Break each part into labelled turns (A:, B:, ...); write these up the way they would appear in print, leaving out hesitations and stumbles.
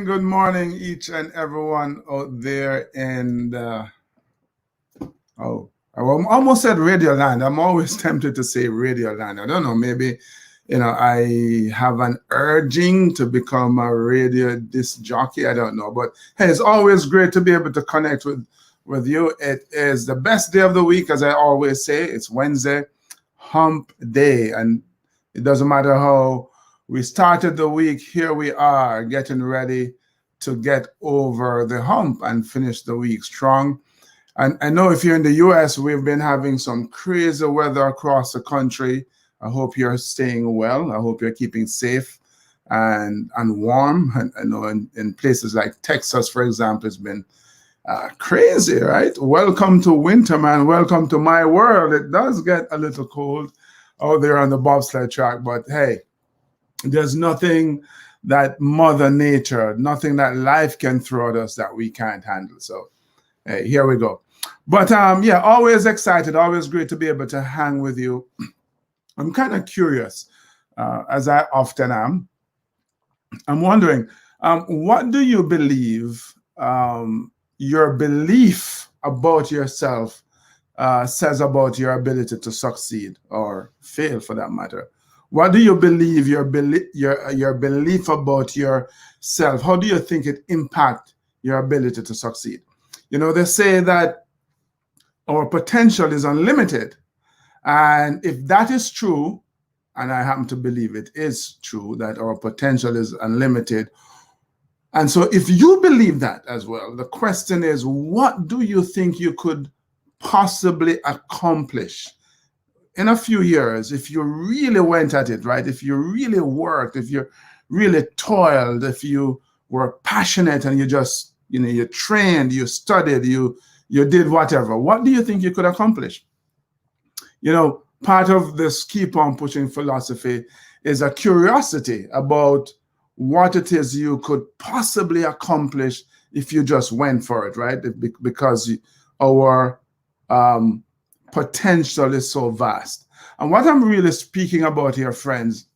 A: Good morning, each and everyone out there. And I almost said Radio Land. I'm always tempted to say Radio Land. I don't know, maybe, I have an urging to become a radio disc jockey. I don't know. But hey, it's always great to be able to connect with you. It is the best day of the week, as I always say. It's Wednesday, hump day. And it doesn't matter how we started the week, here we are getting ready to get over the hump and finish the week strong. And I know if you're in the US, we've been having some crazy weather across the country. I hope you're staying well. I hope you're keeping safe and warm. And I know in places like Texas, for example, it's been crazy, right? Welcome to winter, man. Welcome to my world. It does get a little cold out there on the bobsled track, but hey, there's nothing that Mother Nature, nothing that life can throw at us that we can't handle. So here we go. But yeah, always excited, always great to be able to hang with you. I'm kind of curious, as I often am. I'm wondering, what do you believe your belief about yourself says about your ability to succeed or fail, for that matter? What do you believe your belief about yourself? How do you think it impacts your ability to succeed? They say that our potential is unlimited. And if that is true, and I happen to believe it is true, that our potential is unlimited. And so if you believe that as well, the question is, what do you think you could possibly accomplish in a few years if you really went at it, right? If you really worked, if you really toiled, if you were passionate and you just, you trained, you studied, you did whatever, what do you think you could accomplish? Part of this keep on pushing philosophy is a curiosity about what it is you could possibly accomplish if you just went for it, right? Because our potential is so vast. And what I'm really speaking about here, friends,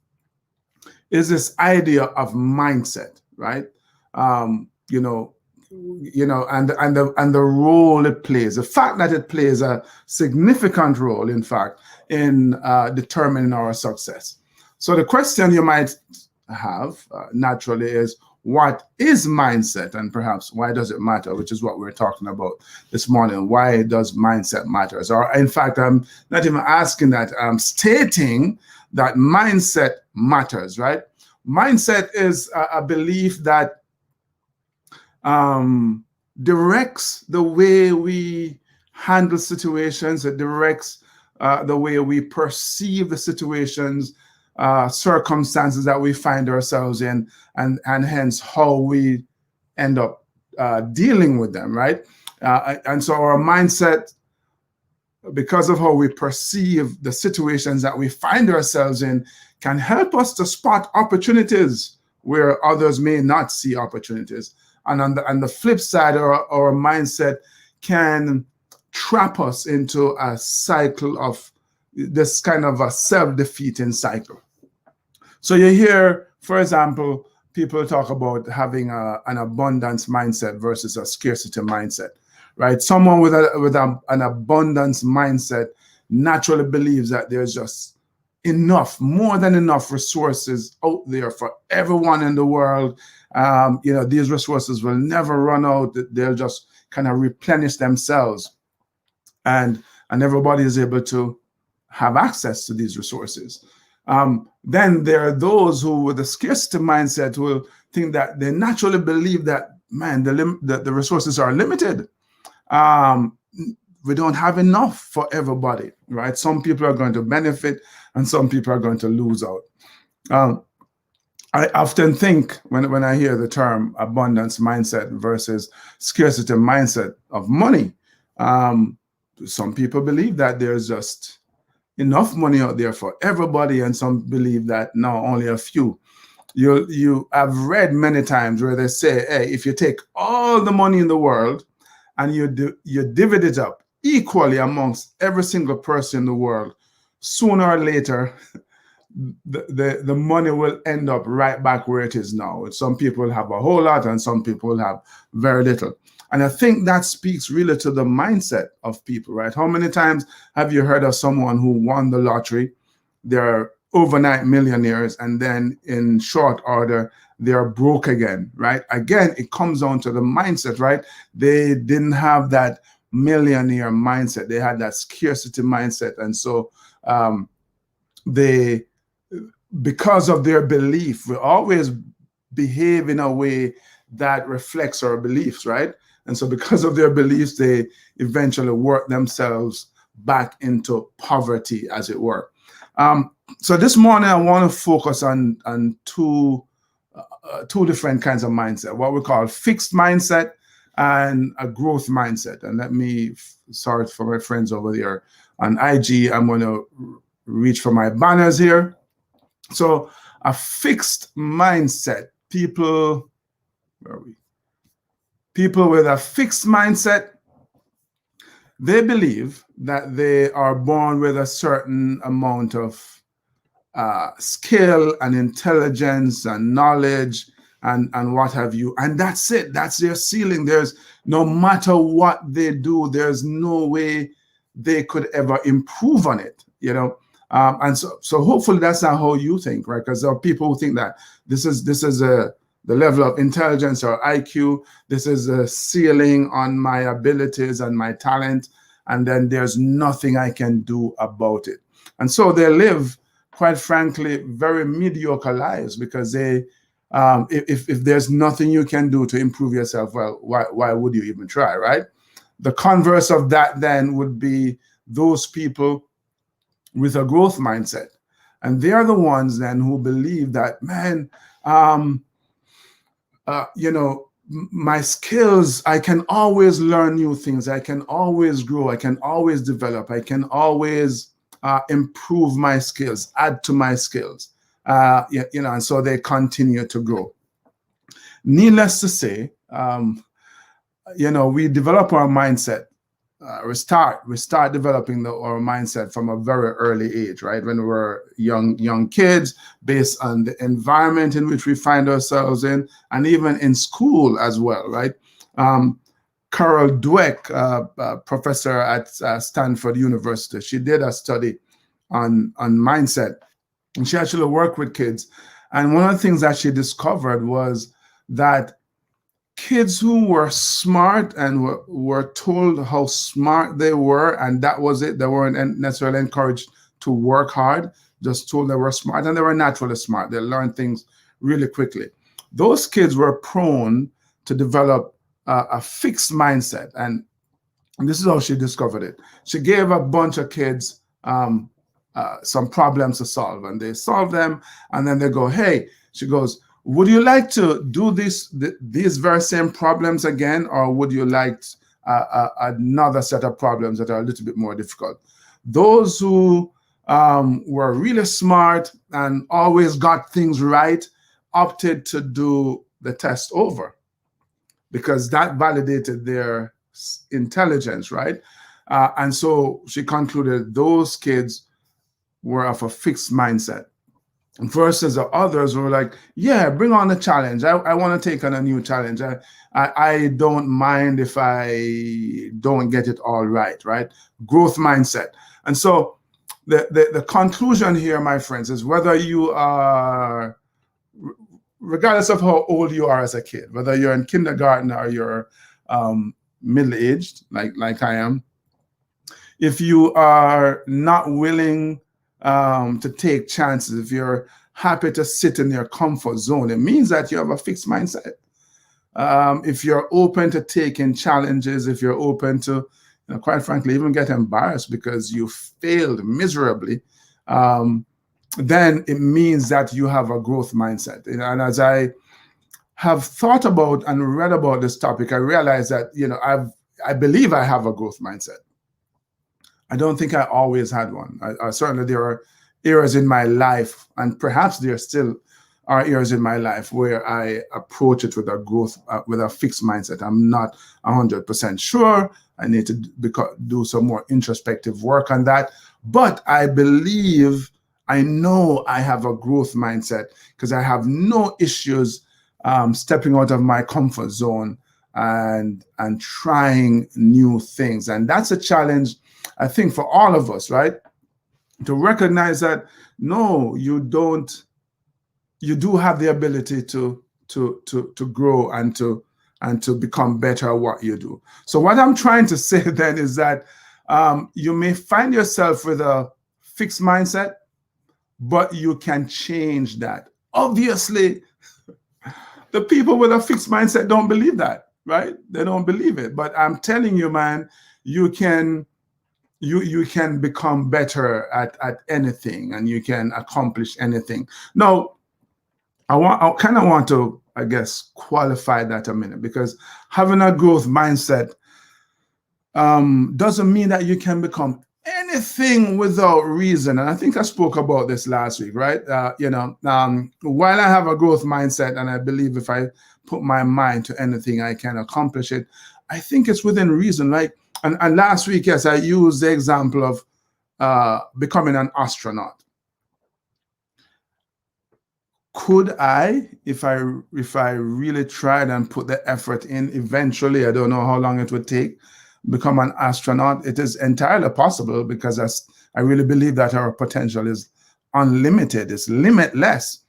A: is this idea of mindset, right? And the role it plays, the fact that it plays a significant role, in fact, in determining our success. So the question you might have naturally is, what is mindset and perhaps why does it matter, which is what we're talking about this morning. Why does mindset matter? Or in fact, I'm not even asking that, I'm stating that mindset matters, right? Mindset is a belief that directs the way we handle situations. It directs the way we perceive the situations, circumstances that we find ourselves in, and hence how we end up dealing with them, right? And so our mindset, because of how we perceive the situations that we find ourselves in, can help us to spot opportunities where others may not see opportunities. And on the flip side, our mindset can trap us into a cycle of this kind of a self-defeating cycle. So you hear, for example, people talk about having an abundance mindset versus a scarcity mindset, right? Someone with an abundance mindset naturally believes that there's just enough, more than enough resources out there for everyone in the world. These resources will never run out. They'll just kind of replenish themselves, and everybody is able to have access to these resources. Then there are those who, with a scarcity mindset, will think that they naturally believe that, man, the resources are limited. We don't have enough for everybody, right? Some people are going to benefit and some people are going to lose out. I often think when I hear the term abundance mindset versus scarcity mindset of money, some people believe that there's just enough money out there for everybody, and some believe that no, only a few. I've read many times where they say, hey, if you take all the money in the world and you divide it up equally amongst every single person in the world, sooner or later, the money will end up right back where it is now. Some people have a whole lot and some people have very little. And I think that speaks really to the mindset of people, right? How many times have you heard of someone who won the lottery? They're overnight millionaires, and then in short order, they're broke again, right? Again, it comes down to the mindset, right? They didn't have that millionaire mindset. They had that scarcity mindset. And so they, because of their belief, will always behave in a way that reflects our beliefs, right? And so because of their beliefs, they eventually work themselves back into poverty, as it were. So this morning, I want to focus on two different kinds of mindset, what we call fixed mindset and a growth mindset. And let me, sorry for my friends over there on IG, I'm going to reach for my banners here. So a fixed mindset, people with a fixed mindset, they believe that they are born with a certain amount of skill and intelligence and knowledge and what have you. And that's it. That's their ceiling. There's no matter what they do, there's no way they could ever improve on it, you know. And so hopefully that's not how you think, right? Because there are people who think that this is the level of intelligence or IQ, this is a ceiling on my abilities and my talent, and then there's nothing I can do about it. And so they live, quite frankly, very mediocre lives because they, if there's nothing you can do to improve yourself, well, why would you even try, right? The converse of that then would be those people with a growth mindset. And they are the ones then who believe that, man, my skills, I can always learn new things. I can always grow. I can always develop. I can always improve my skills, add to my skills, and so they continue to grow. Needless to say, we develop our mindset. We start developing our mindset from a very early age, right? When we're young kids, based on the environment in which we find ourselves in, and even in school as well, right? Carol Dweck, professor at Stanford University, she did a study on mindset, and she actually worked with kids. And one of the things that she discovered was that kids who were smart and were told how smart they were, and that was it, they weren't necessarily encouraged to work hard, just told they were smart, and they were naturally smart. They learned things really quickly. Those kids were prone to develop a fixed mindset. And this is how she discovered it. She gave a bunch of kids some problems to solve, and they solve them, and then they go, hey, she goes, would you like to do these very same problems again, or would you like another set of problems that are a little bit more difficult? Those who were really smart and always got things right opted to do the test over, because that validated their intelligence, right? And so she concluded those kids were of a fixed mindset, versus the others who were like, yeah, bring on a challenge. I want to take on a new challenge. I don't mind if I don't get it all right, right? Growth mindset. And so the conclusion here, my friends, is whether you are, regardless of how old you are as a kid, whether you're in kindergarten or you're middle-aged, like I am, if you are not willing to take chances, if you're happy to sit in your comfort zone, it means that you have a fixed mindset. If you're open to taking challenges, if you're open to, quite frankly, even get embarrassed because you failed miserably, then it means that you have a growth mindset. And as I have thought about and read about this topic, I realized that, I believe I have a growth mindset. I don't think I always had one. Certainly there are areas in my life, and perhaps there still are areas in my life where I approach it with a fixed mindset. I'm not 100% sure. I need to do some more introspective work on that. But I believe, I know I have a growth mindset, because I have no issues stepping out of my comfort zone and trying new things. And that's a challenge, I think, for all of us, right? To recognize that, no, you don't, you do have the ability to grow and to become better at what you do. So what I'm trying to say then is that you may find yourself with a fixed mindset, but you can change that. Obviously, the people with a fixed mindset don't believe that, right? They don't believe it. But I'm telling you, man, you can become better at anything, and you can accomplish anything. Now, I kind of want to, I guess, qualify that a minute, because having a growth mindset doesn't mean that you can become anything without reason. And I think I spoke about this last week, right? While I have a growth mindset, and I believe if I put my mind to anything, I can accomplish it, I think it's within reason. Like, and last week, yes, I used the example of becoming an astronaut. Could I, if I really tried and put the effort in, eventually, I don't know how long it would take, become an astronaut? It is entirely possible, because I really believe that our potential is unlimited, it's limitless.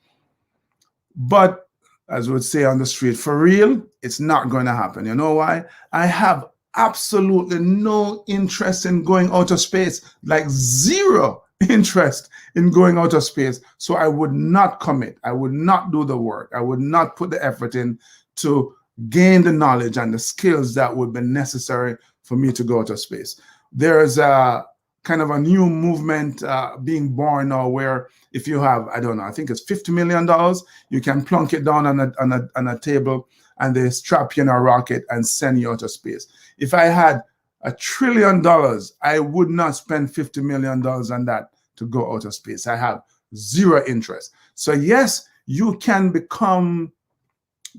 A: But as we would say on the street, for real, it's not going to happen. You know why? I have absolutely no interest in going out of space, like zero interest in going out of space. So I would not commit. I would not do the work. I would not put the effort in to gain the knowledge and the skills that would be necessary for me to go out of space. There is a kind of a new movement being born now, where if you have, I don't know, I think it's $50 million, you can plunk it down on a table, and they strap you in a rocket and send you out of space. If I had $1 trillion, I would not spend $50 million on that to go out of space. I have zero interest. So yes, you can become,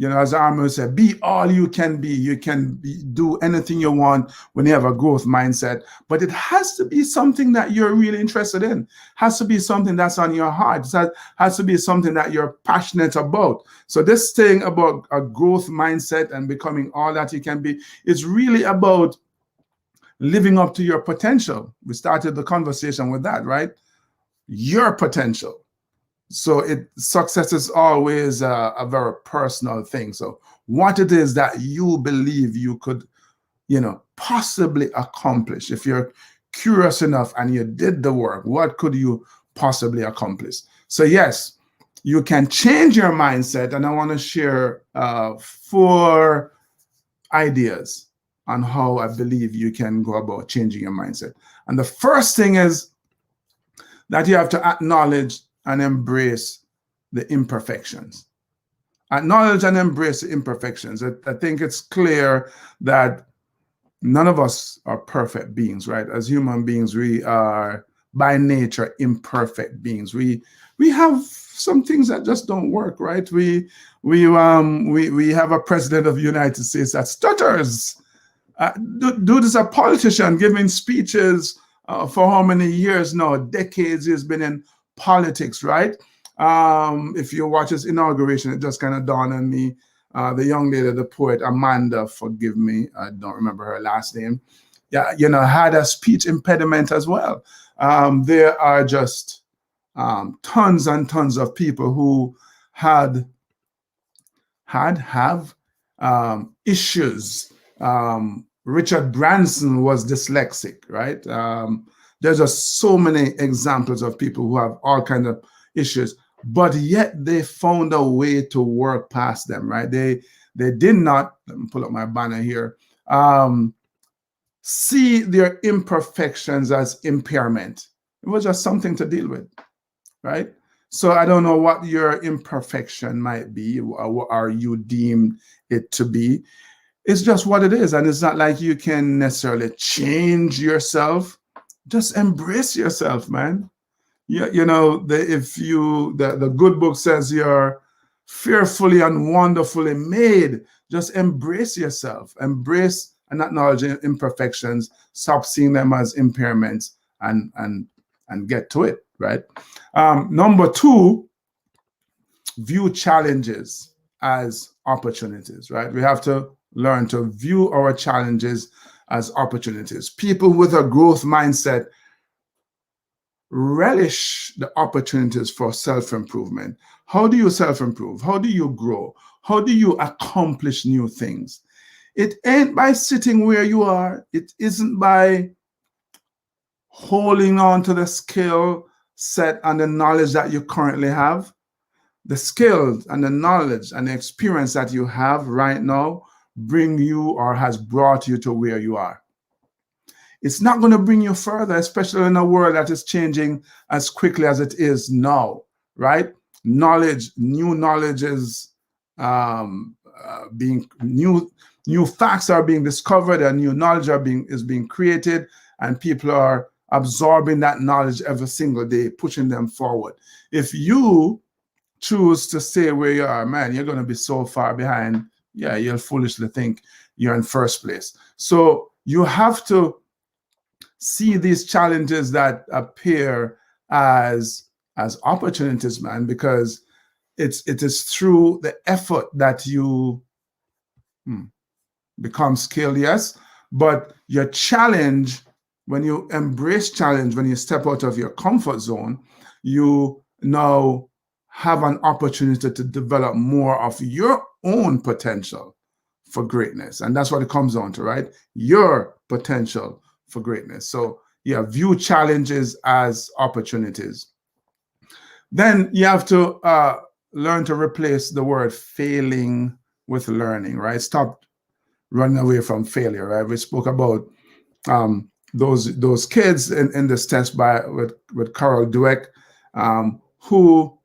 A: as Armo said, be all you can be. You can do anything you want when you have a growth mindset, but it has to be something that you're really interested in. It has to be something that's on your heart. It has to be something that you're passionate about. So this thing about a growth mindset and becoming all that you can be is really about living up to your potential. We started the conversation with that, right? Your potential. So success is always a very personal thing. So what it is that you believe you could, possibly accomplish. If you're curious enough and you did the work, what could you possibly accomplish? So yes, you can change your mindset, and I want to share 4 ideas on how I believe you can go about changing your mindset. And the first thing is that you have to acknowledge and embrace the imperfections. Acknowledge and embrace the imperfections. I think it's clear that none of us are perfect beings, right? As human beings, we are by nature imperfect beings. We have some things that just don't work, right? We have a president of the United States that stutters. Dude is a politician giving speeches for how many years now? Decades he's been in politics, right? If you watch his inauguration, it just kind of dawned on me. The young lady, the poet Amanda, forgive me, I don't remember her last name. Yeah, had a speech impediment as well. There are just tons and tons of people who have issues. Richard Branson was dyslexic, right? There's just so many examples of people who have all kinds of issues, but yet they found a way to work past them, right? They did not, let me pull up my banner here, see their imperfections as impairment. It was just something to deal with, right? So I don't know what your imperfection might be, or you deem it to be. It's just what it is. And it's not like you can necessarily change yourself. Just embrace yourself, man. The good book says you're fearfully and wonderfully made. Just embrace yourself. Embrace and acknowledge imperfections. Stop seeing them as impairments and get to it, right? Number 2, view challenges as opportunities, right? We have to learn to view our challenges as opportunities. People with a growth mindset relish the opportunities for self-improvement. How do you self-improve? How do you grow? How do you accomplish new things? It ain't by sitting where you are. It isn't by holding on to the skill set and the knowledge that you currently have. The skills and the knowledge and the experience that you have right now bring you, or has brought you, to where you are. It's not going to bring you further, especially in a world that is changing as quickly as it is now, right? New knowledge is being new facts are being discovered, and new knowledge is being created, and people are absorbing that knowledge every single day, pushing them forward. If you choose to stay where you are, man, you're going to be so far behind. Yeah, you'll foolishly think you're in first place. So you have to see these challenges that appear as opportunities, man, because it is through the effort that you become skilled, yes, but your challenge, when you embrace challenge, when you step out of your comfort zone, you now have an opportunity to develop more of your own potential for greatness. And that's what it comes down to, right? Your potential for greatness. So yeah, view challenges as opportunities. Then you have to learn to replace the word failing with learning, right? Stop running away from failure, right? We spoke about those kids in this test with Carol Dweck, who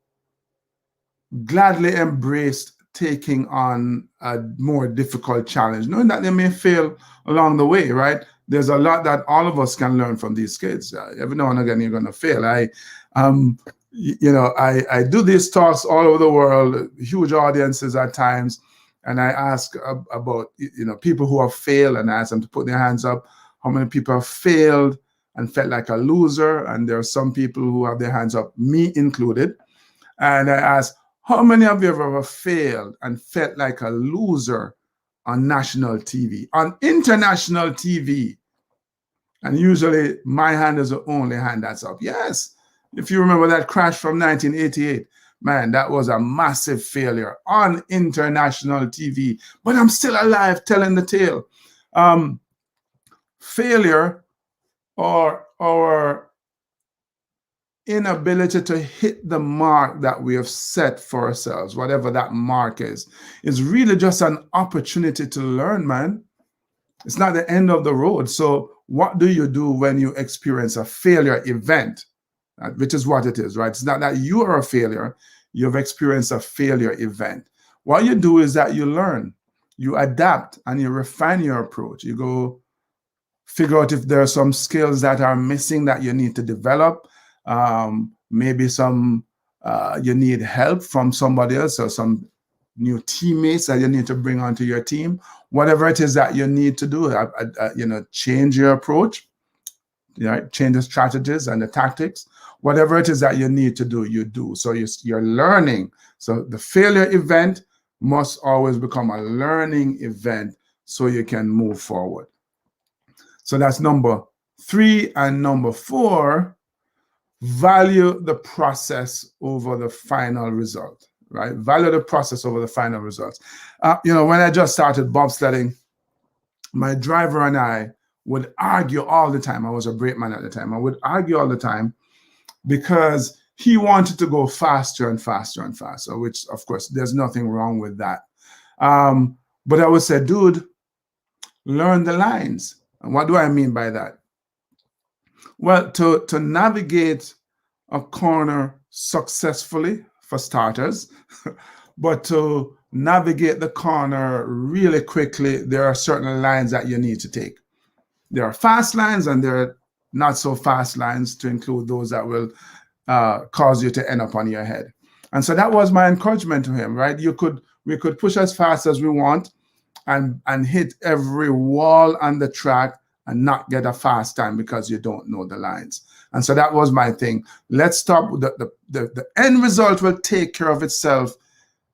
A: gladly embraced taking on a more difficult challenge, knowing that they may fail along the way, right? There's a lot that all of us can learn from these kids. Every now and again, you're going to fail. I do these talks all over the world, huge audiences at times, and I ask about people who have failed, and I ask them to put their hands up. How many people have failed and felt like a loser? And there are some people who have their hands up, me included. And I ask, how many of you have ever failed and felt like a loser on national TV, on international TV? And usually my hand is the only hand that's up. Yes, If you remember that crash from 1988, man, that was a massive failure on international TV. But I'm still alive telling the tale. Failure or our inability to hit the mark that we have set for ourselves, whatever that mark is really just an opportunity to learn, man. It's not the end of the road. So what do you do when you experience a failure event, which is what it is, right? It's not that you are a failure. You've experienced a failure event. What you do is that you learn, you adapt, and you refine your approach. You go figure out if there are some skills that are missing that you need to develop. Maybe you need help from somebody else or some new teammates that you need to bring onto your team. Whatever it is that you need to do, change your approach, change the strategies and the tactics. Whatever it is that you need to do, you do. So you're learning. So the failure event must always become a learning event so you can move forward. So that's number 3. And number 4, value the process over the final result, right? Value the process over the final results. When I just started bobsledding, my driver and I would argue all the time. I was a brakeman at the time. I would argue all the time because he wanted to go faster and faster and faster, which, of course, there's nothing wrong with that. But I would say, dude, learn the lines. And what do I mean by that? Well, to navigate a corner successfully, for starters, but to navigate the corner really quickly, there are certain lines that you need to take. There are fast lines and there are not so fast lines, to include those that will cause you to end up on your head. And so that was my encouragement to him, right? We could push as fast as we want and hit every wall on the track and not get a fast time because you don't know the lines. And so that was my thing. Let's stop. The end result will take care of itself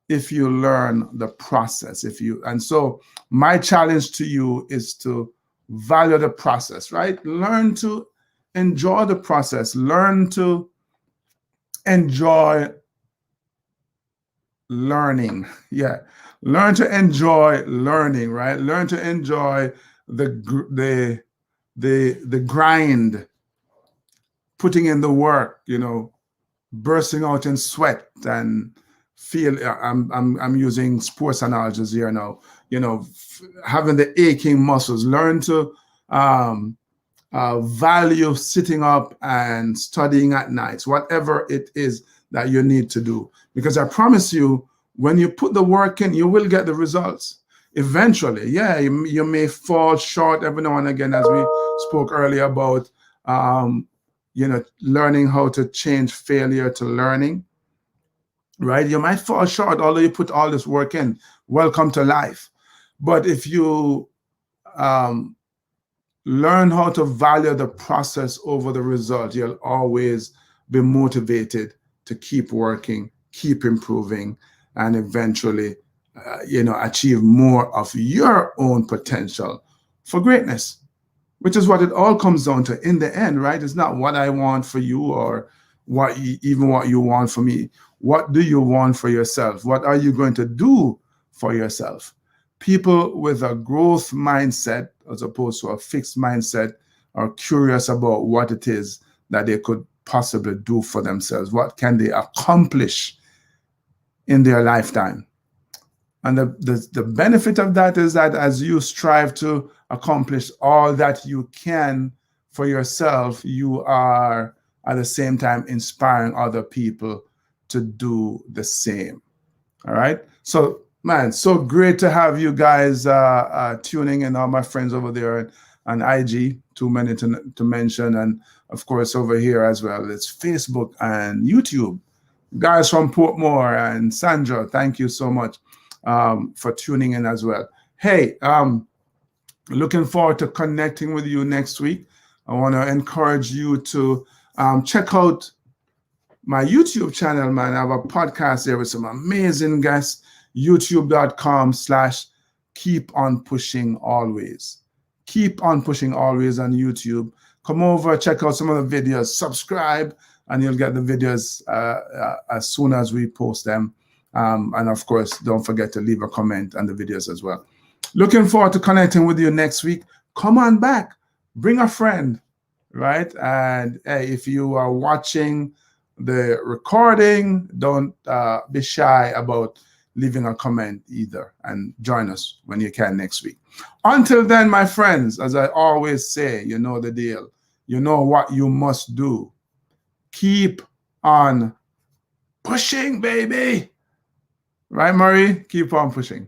A: if you learn the process. And so my challenge to you is to value the process, right? Learn to enjoy the process. Learn to enjoy learning. Yeah. Learn to enjoy learning, right? Learn to enjoy the grind, putting in the work, bursting out in sweat and feel. I'm using sports analogies here now. Having the aching muscles. Learn to value sitting up and studying at nights, whatever it is that you need to do. Because I promise you, when you put the work in, you will get the results. Eventually, yeah, you may fall short every now and again, as we spoke earlier about, learning how to change failure to learning, right? You might fall short, although you put all this work in. Welcome to life. But if you learn how to value the process over the result, you'll always be motivated to keep working, keep improving, and eventually achieve more of your own potential for greatness, which is what it all comes down to in the end, right? It's not what I want for you or what you want for me. What do you want for yourself? What are you going to do for yourself? People with a growth mindset, as opposed to a fixed mindset, are curious about what it is that they could possibly do for themselves. What can they accomplish in their lifetime? And the benefit of that is that as you strive to accomplish all that you can for yourself, you are at the same time inspiring other people to do the same. All right. So, man, so great to have you guys tuning in, all my friends over there on IG, too many to mention. And of course, over here as well, it's Facebook and YouTube. Guys from Portmore and Sandra, thank you so much for tuning in as well. Hey, looking forward to connecting with you next week. I want to encourage you to check out my YouTube channel, man. I have a podcast there with some amazing guests. YouTube.com/keep on pushing always. Keep on pushing always on YouTube. Come over, check out some of the videos, subscribe, and you'll get the videos as soon as we post them. And of course, don't forget to leave a comment on the videos as well. Looking forward to connecting with you next week. Come on back, bring a friend, right? And hey, if you are watching the recording, don't be shy about leaving a comment either, and join us when you can next week. Until then, my friends, as I always say, you know the deal. You know what you must do. Keep on pushing, baby. Right, Murray? Keep on pushing.